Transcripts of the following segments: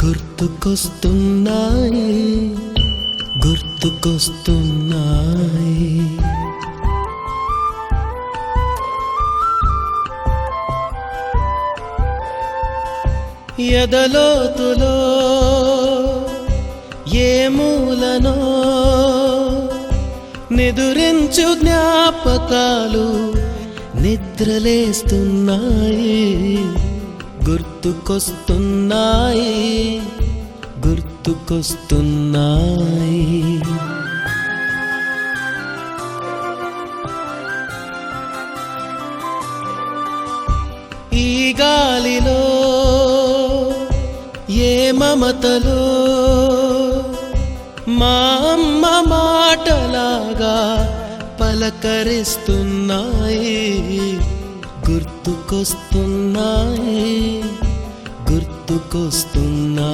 గుర్తుకొస్తున్నాయి గుర్తుకొస్తున్నాయి. ఎదలోతులో ఏ మూలనో నిదురించు జ్ఞాపకాలు నిద్రలేస్తున్నాయి. గుర్తుకొస్తున్నాయి గుర్తుకొస్తున్నాయి. ఈ గాలిలో ఏ మమతలో మా అమ్మ మాటలాగా పలకరిస్తున్నాయి. గుర్తుకొస్తున్నాయి గుర్తుకొస్తున్నాయి.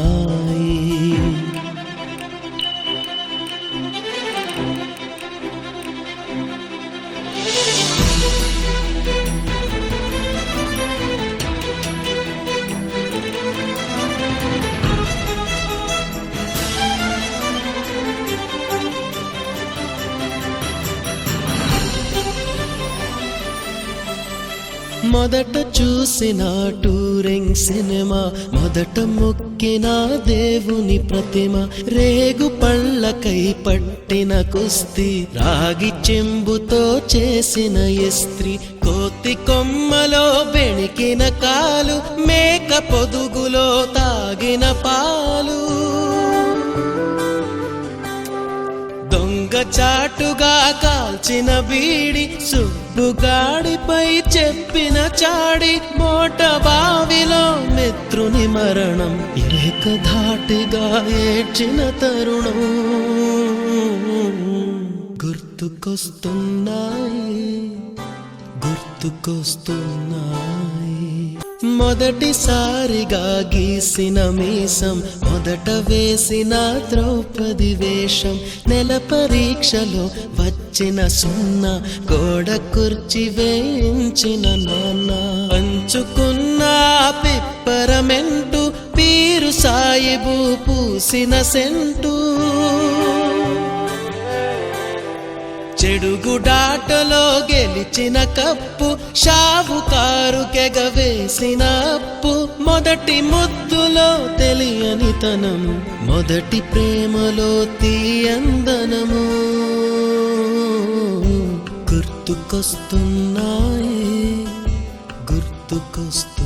మొదట చూసిన టూరింగ్ సినిమా, మొదట మొక్కిన దేవుని ప్రతిమ, రేగు పళ్ళకై పట్టిన కుస్తీ, రాగి చెంబుతో చేసిన ఇస్త్రీ, కోతి కొమ్మలో బెణికిన కాలు, మేక పొదుగులో తాగిన పాలు, దొంగ చాటుగా కాల్చిన బీడి, సుబ్బుగాడిపై చెప్పిన చాడి, మోట బావిలో మిత్రుని మరణం, ఏకధాటిగా ఏడ్చిన తరుణం. గుర్తుకొస్తున్నాయి గుర్తుకొస్తున్నాయి. మొదటిసారిగా గీసిన మీసం, మొదట వేసిన ద్రౌపది వేషం, నెల పరీక్షలో వచ్చిన సున్నా, గోడ కుర్చీ వేయించిన నాన్న, పంచుకున్న పిప్పరమెంటు, పీరు సాయిబు పూసిన సెంటు, చెడుగుడాటలో గెలిచిన కప్పు, షావుకారు కెగవేసిన అప్పు, మొదటి ముద్దులో తెలియని తనము, మొదటి ప్రేమలో తీయందనము. గుర్తుకొస్తున్నాయి గుర్తుకొస్తున్నాయి.